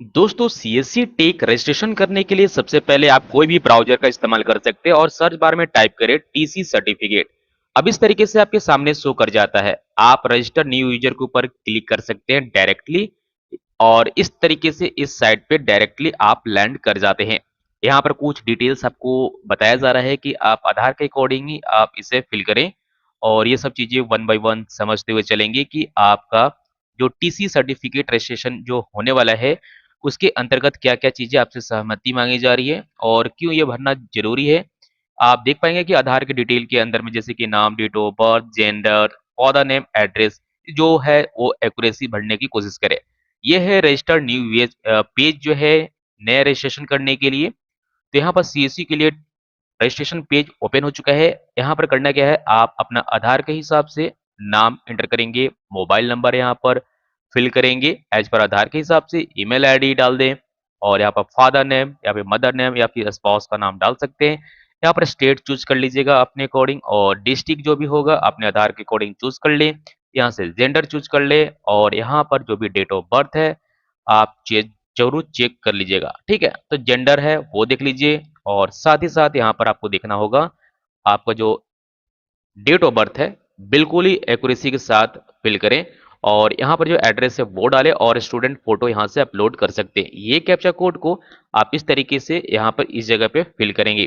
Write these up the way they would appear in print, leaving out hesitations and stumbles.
दोस्तों CSC take registration करने के लिए सबसे पहले आप कोई भी ब्राउजर का इस्तेमाल कर सकते हैं और सर्च बार में टाइप करें टीसी सर्टिफिकेट। अब इस तरीके से आपके सामने शो कर जाता है। आप रजिस्टर न्यू यूजर के ऊपर क्लिक कर सकते हैं डायरेक्टली और इस तरीके से इस साइट पे डायरेक्टली आप लैंड कर जाते हैं। यहाँ पर कुछ डिटेल्स आपको बताया जा रहा है कि आप आधार के अकॉर्डिंग ही आप इसे फिल करें और ये सब चीजें वन बाय वन समझते हुए चलेंगे कि आपका जो टीसी सर्टिफिकेट रजिस्ट्रेशन जो होने वाला है उसके अंतर्गत क्या-क्या चीजें आपसे सहमति मांगी जा रही है और क्यों ये भरना जरूरी है। आप देख पाएंगे कि आधार के डिटेल के अंदर में जैसे कि नाम, date of birth, gender, father name, address जो है वो एक्यूरेसी भरने की कोशिश करें। ये है रजिस्टर्ड न्यू पेज जो है नया रजिस्ट्रेशन करने के लिए। तो यहाँ पर सीएससी के लिए रजिस्ट्रेशन पेज ओपन हो चुका है। यहाँ पर करना क्या है, आप अपना आधार के हिसाब से नाम एंटर करेंगे, मोबाइल नंबर यहाँ पर फिल करेंगे एज पर आधार के हिसाब से, ईमेल आईडी डाल दें और यहाँ पर फादर नेम या फिर मदर नेम या फिर स्पाउस का नाम डाल सकते हैं। यहाँ पर स्टेट चूज कर लीजिएगा अपने अकॉर्डिंग और डिस्ट्रिक्ट जो भी होगा अपने आधार के अकॉर्डिंग चूज कर लें। यहाँ से जेंडर चूज कर ले और यहाँ पर जो भी डेट ऑफ बर्थ है आप जरूर चेक कर लीजिएगा। ठीक है, तो जेंडर है वो देख लीजिए और साथ ही साथ यहाँ पर आपको देखना होगा आपका जो डेट ऑफ बर्थ है बिल्कुल ही एक्यूरेसी के साथ फिल करें और यहाँ पर जो एड्रेस है वो डालें और स्टूडेंट फोटो यहाँ से अपलोड कर सकते हैं। ये कैप्चा कोड को आप इस तरीके से यहाँ पर इस जगह पे फिल करेंगे।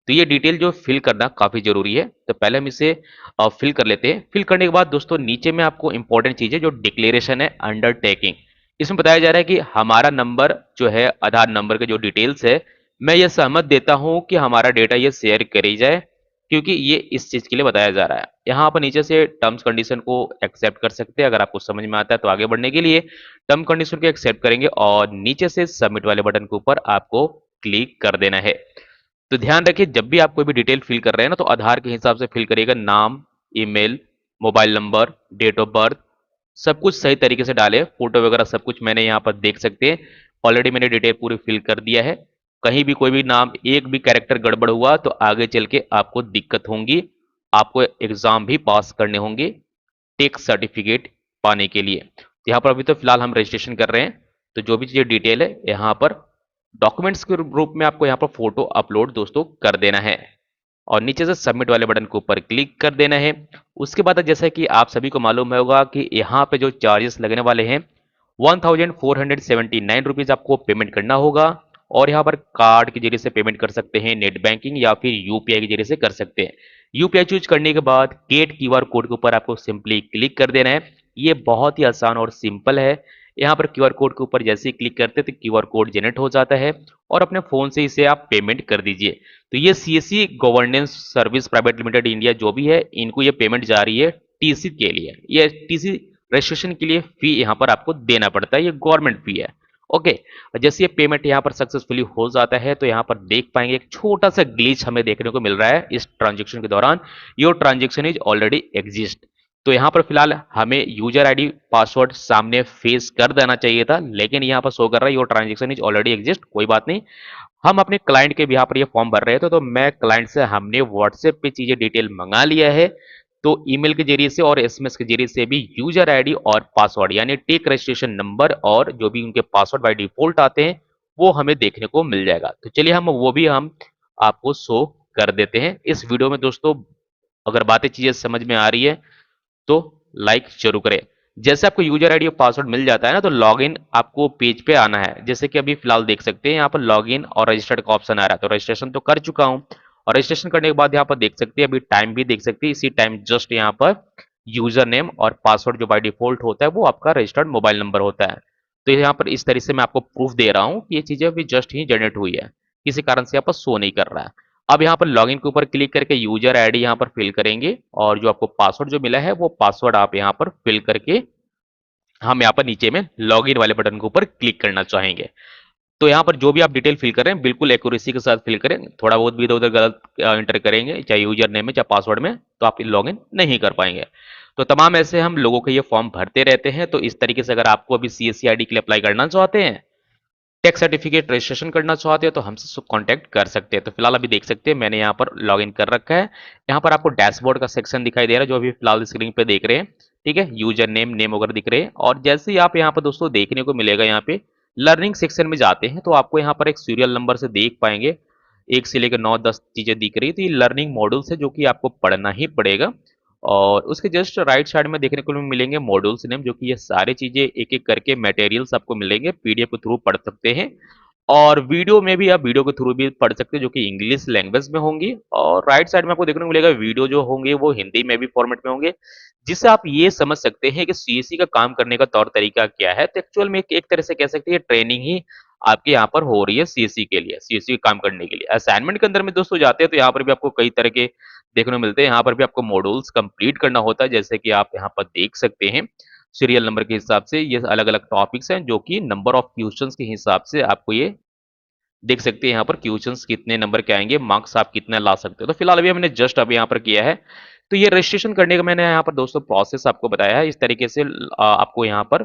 तो ये डिटेल जो फिल करना काफी जरूरी है, तो पहले हम इसे फिल कर लेते हैं। फिल करने के बाद दोस्तों नीचे में आपको इंपॉर्टेंट चीज है जो डिक्लेरेशन है अंडरटेकिंग। इसमें बताया जा रहा है कि हमारा नंबर जो है आधार नंबर के जो डिटेल्स है मैं ये सहमत देता हूं कि हमारा डेटा ये शेयर करी जाए, क्योंकि ये इस चीज के लिए बताया जा रहा है। यहाँ पर नीचे से टर्म्स कंडीशन को एक्सेप्ट कर सकते हैं। अगर आपको समझ में आता है तो आगे बढ़ने के लिए टर्म कंडीशन को एक्सेप्ट करेंगे और नीचे से सबमिट वाले बटन के ऊपर आपको क्लिक कर देना है। तो ध्यान रखिए जब भी आप कोई भी डिटेल फिल कर रहे हैं ना तो आधार के हिसाब से फिल करिएगा। नाम, email, mobile number, date of birth सब कुछ सही तरीके से डालें। फोटो वगैरह सब कुछ मैंने यहाँ पर देख सकते हैं, ऑलरेडी मैंने डिटेल पूरी फिल कर दिया है। कहीं भी कोई भी नाम एक भी कैरेक्टर गड़बड़ हुआ तो आगे चल के आपको दिक्कत होंगी, आपको एग्जाम भी पास करने होंगे टेक सर्टिफिकेट पाने के लिए। तो यहाँ पर अभी तो फिलहाल हम रजिस्ट्रेशन कर रहे हैं, तो जो भी चीजें डिटेल है यहाँ पर डॉक्यूमेंट्स के रूप में आपको यहाँ पर फोटो अपलोड दोस्तों कर देना है और नीचे से सबमिट वाले बटन के ऊपर क्लिक कर देना है। उसके बाद जैसा कि आप सभी को मालूम होगा कि यहाँ पे जो चार्जेस लगने वाले हैं 1479 रुपीज आपको पेमेंट करना होगा और यहाँ पर कार्ड के जरिए से पेमेंट कर सकते हैं, नेट बैंकिंग या फिर यूपीआई के जरिए से कर सकते हैं। यूपीआई चूज करने के बाद गेट क्यूआर कोड के ऊपर आपको सिंपली क्लिक कर देना है। ये बहुत ही आसान और सिंपल है। यहाँ पर क्यूआर कोड के ऊपर जैसे ही क्लिक करते हैं तो क्यूआर कोड जनरेट हो जाता है और अपने फोन से इसे आप पेमेंट कर दीजिए। तो ये CSC governance service private limited India जो भी है इनको ये पेमेंट जा रही है टीसी के लिए। ये टीसी रजिस्ट्रेशन के लिए फी यहाँ पर आपको देना पड़ता है, ये गवर्नमेंट फी है। ओके, जैसे ये पेमेंट यहाँ पर सक्सेसफुली हो जाता है तो यहाँ पर देख पाएंगे एक छोटा सा ग्लिच हमें देखने को मिल रहा है इस ट्रांजेक्शन के दौरान। Your transaction is already exist. तो यहाँ पर फिलहाल हमें यूजर आईडी पासवर्ड सामने फेस कर देना चाहिए था, लेकिन यहाँ पर शो कर रहा है your transaction is already exist. कोई बात नहीं, हम अपने क्लाइंट के यहाँ पर ये फॉर्म भर रहे थे तो मैं क्लाइंट से हमने व्हाट्सएप पे चीजें डिटेल मंगा लिया है। तो ईमेल के जरिए से और एसएमएस के जरिए से भी यूजर आईडी और पासवर्ड यानी टेक रजिस्ट्रेशन नंबर और जो भी उनके पासवर्ड बाय डिफॉल्ट आते हैं वो हमें देखने को मिल जाएगा। तो चलिए हम वो भी हम आपको शो कर देते हैं इस वीडियो में दोस्तों। अगर बातें चीजें समझ में आ रही है तो लाइक जरूर करें। जैसे आपको यूजर आईडी और पासवर्ड मिल जाता है ना तो लॉगिन आपको पेज पे आना है। जैसे कि अभी फिलहाल देख सकते हैं यहाँ पर लॉगिन और रजिस्टर्ड का ऑप्शन आ रहा है, तो रजिस्ट्रेशन तो कर चुका हूं और रजिस्ट्रेशन करने के बाद यहाँ पर देख सकते हैं अभी टाइम भी देख सकते हैं। इसी टाइम जस्ट यहाँ पर यूजर नेम और पासवर्ड जो बाय डिफॉल्ट होता है वो आपका रजिस्टर्ड मोबाइल नंबर होता है। तो यहाँ पर इस तरीके से मैं आपको प्रूफ दे रहा हूँ कि ये चीजें अभी जस्ट ही जनरेट हुई है, किसी कारण से यहाँ पर शो नहीं कर रहा है। अब यहाँ पर लॉगिन के ऊपर क्लिक करके यूजर आईडी यहाँ पर फिल करेंगे और जो आपको पासवर्ड जो मिला है वो पासवर्ड आप यहाँ पर फिल करके हम यहाँ पर नीचे में लॉगिन वाले बटन के ऊपर क्लिक करना चाहेंगे। तो यहाँ पर जो भी आप डिटेल फिल करें बिल्कुल एक्यूरेसी के साथ फिल करें। थोड़ा बहुत भी इधर उधर गलत इंटर करेंगे चाहे यूजर नेम में चाहे पासवर्ड में तो आप लॉगिन नहीं कर पाएंगे। तो तमाम ऐसे हम लोगों के ये फॉर्म भरते रहते हैं। तो इस तरीके से अगर आपको अभी सीएससी आईडी के लिए अप्लाई करना चाहते हैं, टैक्स सर्टिफिकेट रजिस्ट्रेशन करना चाहते हो तो हमसे कांटेक्ट कर सकते हैं। तो फिलहाल अभी देख सकते हैं मैंने यहाँ पर लॉगिन कर रखा है। यहाँ पर आपको डैशबोर्ड का सेक्शन दिखाई दे रहा है जो अभी फिलहाल स्क्रीन पे देख रहे हैं। ठीक है, यूजर नेम नेम वगैरह दिख रहे हैं और जैसे ही आप यहाँ पर दोस्तों देखने को मिलेगा यहाँ पे लर्निंग सेक्शन में जाते हैं तो आपको यहाँ पर एक सीरियल नंबर से देख पाएंगे, 1 से लेकर 9-10 चीजें दिख रही है, तो ये लर्निंग मॉड्यूल्स है जो कि आपको पढ़ना ही पड़ेगा। और उसके जस्ट राइट साइड में देखने को मिलेंगे मॉड्यूल्स नेम, जो कि ये सारी चीजें एक एक करके मटेरियल्स आपको मिलेंगे, पीडीएफ के थ्रू पढ़ सकते हैं। और वीडियो में भी आप वीडियो के थ्रू भी पढ़ सकते हैं, जो कि इंग्लिश लैंग्वेज में होंगी। और राइट साइड में आपको देखने को मिलेगा वीडियो जो होंगे वो हिंदी में भी फॉर्मेट में होंगे, जिससे आप ये समझ सकते हैं कि सीएससी का काम करने का तौर तरीका क्या है। तो एक्चुअल में एक तरह से कह सकते हैं ट्रेनिंग ही आपके यहाँ पर हो रही है सीएससी के लिए, सीएससी काम करने के लिए। असाइनमेंट के अंदर में दोस्तों जाते हैं तो यहाँ पर भी आपको कई तरह के देखने को मिलते हैं। यहाँ पर भी आपको मॉड्यूल्स कंप्लीट करना होता है, जैसे कि आप यहाँ पर देख सकते हैं सीरियल नंबर के हिसाब से ये अलग अलग टॉपिक्स हैं, जो कि नंबर ऑफ क्वेश्चंस के हिसाब से आपको ये देख सकते हैं यहाँ पर क्वेश्चंस कितने नंबर के आएंगे, मार्क्स आप कितना ला सकते हो। तो फिलहाल अभी हमने जस्ट अभी यहाँ पर किया है। तो ये रजिस्ट्रेशन करने का मैंने यहाँ पर दोस्तों प्रोसेस आपको बताया है। इस तरीके से आपको यहाँ पर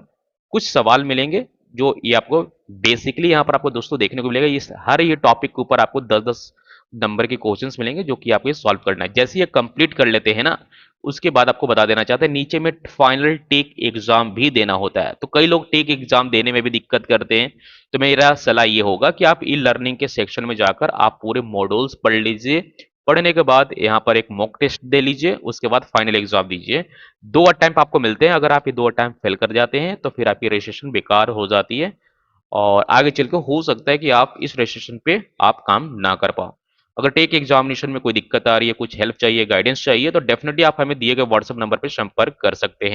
कुछ सवाल मिलेंगे, जो ये आपको बेसिकली यहाँ पर आपको दोस्तों देखने को मिलेगा। इस हर ये टॉपिक के ऊपर आपको 10-10 नंबर के क्वेश्चंस मिलेंगे, जो कि आपको ये सॉल्व करना है। जैसे ये कंप्लीट कर लेते हैं ना, उसके बाद आपको बता देना चाहते हैं नीचे में फाइनल टेक एग्जाम भी देना होता है। तो कई लोग टेक एग्जाम देने में भी दिक्कत करते हैं, तो मेरा सलाह ये होगा कि आप ई लर्निंग के सेक्शन में जाकर आप पूरे मॉड्यूल्स पढ़ लीजिए। पढ़ने के बाद यहाँ पर एक मॉक टेस्ट दे लीजिए, उसके बाद फाइनल एग्जाम दीजिए। 2 अटेम्प्ट आपको मिलते हैं। अगर आप ये 2 अटेम्प्ट फेल कर जाते हैं तो फिर आपकी रजिस्ट्रेशन बेकार हो जाती है, और आगे चलकर हो सकता है कि आप इस रजिस्ट्रेशन पे आप काम ना कर पाओ। अगर टेक एग्जामिनेशन में कोई दिक्कत आ रही है, कुछ हेल्प चाहिए, गाइडेंस चाहिए, तो डेफिनेटली आप हमें दिए गए व्हाट्सएप नंबर पर संपर्क कर सकते हैं।